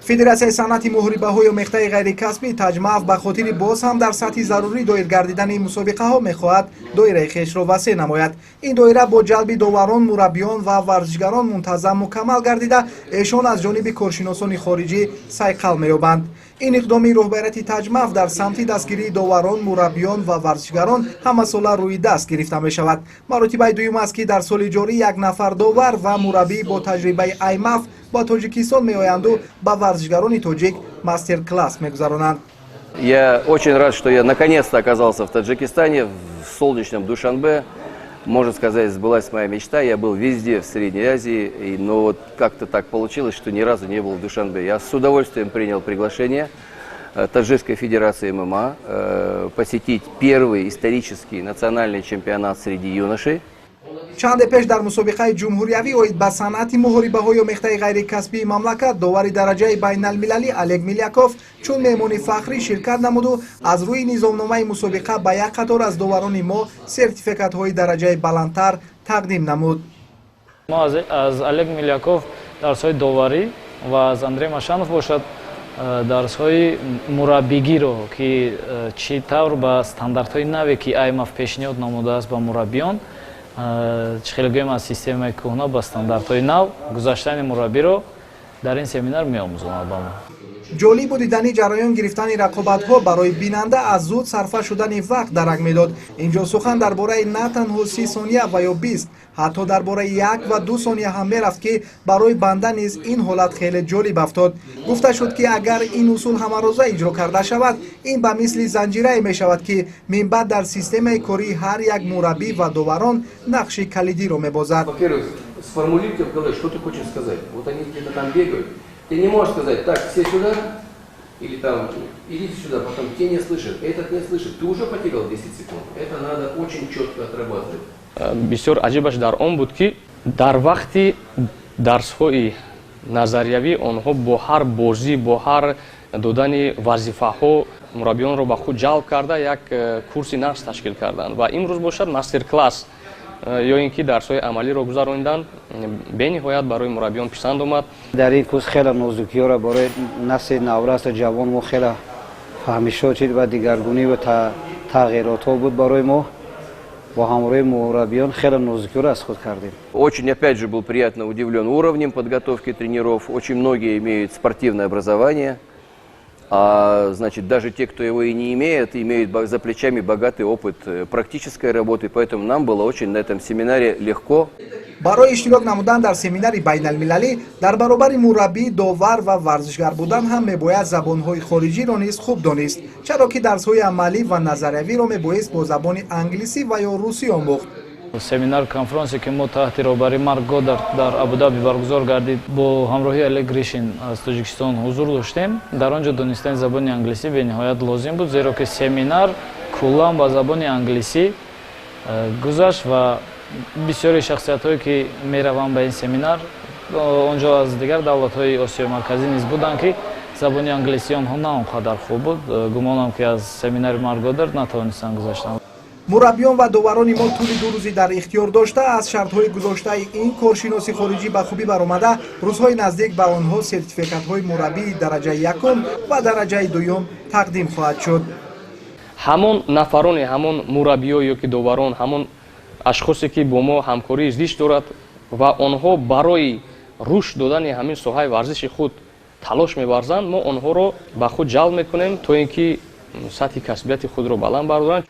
федератсияи санъати муҳорибаҳои омехтаи ғайрикасбӣ таҷмав ба хотири боз ҳам дар сатҳи зарурӣ доир гардидани мусобиқаҳо мехоҳад доираи хешро васеъ намояд. Ин доира бо ҷалби доварон, мураббиён ва варзишгарон мунтазам мукаммал гардида эшон аз ҷониби коршиносони хориҷӣ сайқал меёбанд. ин иқдоми роҳбарияти таҷмав дар самти дастгирии доварон, мураббиён ва варзишгарон ҳамасола рӯи даст гирифта мешавад. маротибаи дуюм аст ки дар соли ҷорӣ як нафар довар ва мураббӣ бо таҷрибаи аймаф ба Тоҷикистон меоянду ба варзишгарони тоҷик мастер-класс мегузаронанд. Я очень рад, что я наконец-то оказался в Таджикистане, в солнечном Душанбе. Можно сказать, сбылась моя мечта. Я был везде, в Средней Азии, но вот как-то так получилось, что ни разу не был в Душанбе. Я с удовольствием принял приглашение Таджикской Федерации ММА посетить первый исторический национальный чемпионат среди юношей. чанде пеш дар мусобиқаи ҷумҳуриявӣ оид ба санъати муҳорибаҳои омехтаи ғайрикасбии мамлакат довари дараҷаи байналмилалӣ Олег Миляков чун меҳмони фахрӣ ширкат намуду аз рӯи низомномаи мусобиқа ба як қатор аз доварони мо сертификатҳои дараҷаи баландтар тақдим намуд. мо аз Олег Миляков дарсҳои доварӣ ва аз Андрей Машанов бошад дарсҳои мураббигиро ки чӣ тавр ба стандартҳои наве ки аймаф пешниҳод намудааст ба мураббиён чӣ хеле гӯем аз системаи кӯҳна ба стандартҳои нав гузаштани мураббиро дар ин семинар меомӯзонад ба мо. ҷолиб буд дидани ҷараён гирифтани рақобатҳо барои бинанда аз зуд сарфа шудани вақт дарак медод. инҷо сухан дар бораи на танҳо 30 сония ва ё 20 ҳатто дар бораи 1 ва 2 сония ҳам мерафт ки барои банда низ ин ҳолат хеле ҷолиб афтод. гуфта шуд ки агар ин усул ҳамарӯза иҷро карда шавад ин ба мисли занҷирае мешавад ки минбаъд дар системаи кории ҳар як мураббӣ ва доварон нақши калидиро мебозад. Сформулируйте в голове, что ты хочешь сказать. Вот они где-то там бегают. Ты не можешь сказать, так, все сюда, или там, идите сюда, потом те не слышат, этот не слышит. Ты уже потерял 10 секунд. Это надо очень четко отрабатывать. Бисёр аҷибаш дар он буд ки дар вақти дарсҳои назариявӣ онҳо бо ҳар бозӣ, бо ҳар додани вазифаҳо мураббиёнро ба худ ҷалб карда як курси нағз ташкил карданд ва имрӯз бошад мастер-класс ё ин ки дарсҳои амалиро гузарондан бениҳоят барои мураббиён писанд омад. дар ин курс хеле нозукиёро барои насли навраст ҷавон мо хеле фаҳмишоти ва дигаргунӣ ва тағйиротҳо буд барои мо. Бо ҳамроҳи мураббиён хеле нозукиёро аз худ кардем. Очень, опять же, был приятно удивлен уровнем подготовки тренеров. Очень многие имеют спортивное образование. А значит, даже те, кто его и не имеет, имеют за плечами богатый опыт практической работы. Поэтому нам было очень на этом семинаре легко. барои иштирок намудан дар семинари байналмилалӣ дар баробари мураббӣ, довар ва варзишгар будан ҳам мебояд забонҳои хориҷиро низ хуб донист, чаро ки дарсҳои амалӣ ва назариявиро мебоист бо забони англисӣ ва ё русӣ омӯхт. семинар конференсе ки мо таҳти роҳбарии Марк Годард дар Абу-Даби баргузор гардид бо ҳамроҳии Олег Гришин аз Тоҷикистон ҳузур доштем. Дар он ҷо донистани забони англисӣ бениҳоят лозим буд, зеро ки семинар куллан ба забони англисӣ гузашт ва бисёри шахсиятҳое ки мераванд ба ин семинар он ҷо аз дигар давлатҳои Осиёи марказӣ низ буданд ки забони англисии онҳо на он қадар хуб буд. гумонам ки аз семинари Марк Годард натавонистанд гузаштанд. мураббиён ва доварони мо тӯли 2 рӯзӣ дар ихтиёр дошта аз шартҳои гузоштаи ин коршиноси хориҷӣ ба хубӣ баромада рӯзҳои наздик ба онҳо сертификатҳои мураббии дараҷаи якум ва дараҷаи дуюм тақдим хоҳад шуд. ҳамон нафароне, ҳамон мураббиё ё ки доварон, ҳамон ашхосе ки бо мо ҳамкории зич дорад ва онҳо барои рушд додани ҳамин соҳаи варзиши худ талош мебарзанд, мо онҳоро ба худ ҷалб мекунем то ин ки сатҳи касбияти худро баланд бардоранд.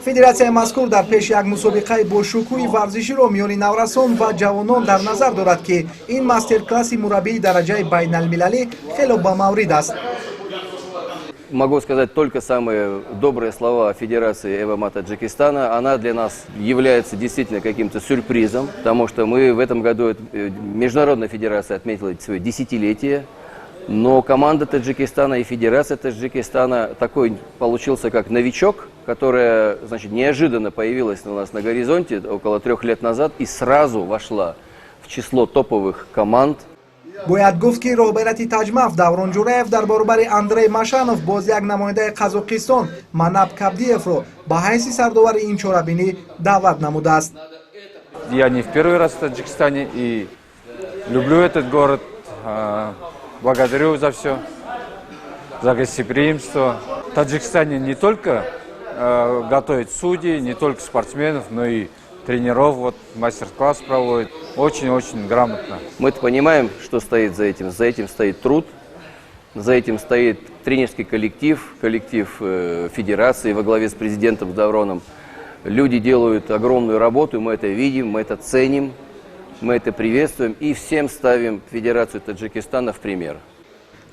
федератсияи мазкур дар пеш як мусобиқаи бошукӯҳи варзиширо миёни наврасон ва ҷавонон дар назар дорад ки ин мастер-класси мураббии дараҷаи байналмилалӣ хеле бамаврид аст. Могу сказать только самые добрые слова о Федерации ММА Таджикистана. Она для нас является действительно каким-то сюрпризом, потому что мы в этом году, Международная Федерация отметила свое десятилетие, но команда Таджикистана и Федерация Таджикистана такой получился как новичок, которая, значит, неожиданно появилась у нас на горизонте около 3 лет назад и сразу вошла в число топовых команд. бояд гуфт ки роҳбарияти таҷмав Даврон Ҷураев дар баробари Андрей Машанов боз як намояндаи Қазоқистон Манаб Кабдиевро ба ҳайси сардовари ин чорабинӣ даъват намудааст. Я не в первый раз в Таджикистане и люблю этот город. благодарю за все, за гостеприимство. В Таджикистане не только готовят судей, не только спортсменов, но и тренеров, вот мастер-класс проводят. Очень-очень грамотно. Мы-то понимаем, что стоит за этим. За этим стоит труд, за этим стоит тренерский коллектив, федерации во главе с президентом Давроном. Люди делают огромную работу, мы это видим, мы это ценим, мы это приветствуем и всем ставим Федерацию Таджикистана в пример.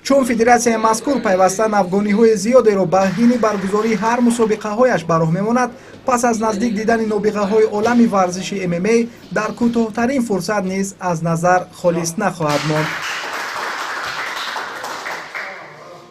чун федератсияи мазкур пайваста навгониҳои зиёдеро ба ҳини баргузории ҳар мусобиқаҳояш ба роҳ мемонад, пас аз наздик дидани нобиғаҳои олами варзиши ММА дар кӯтоҳтарин фурсат низ аз назар холис нахоҳад монд.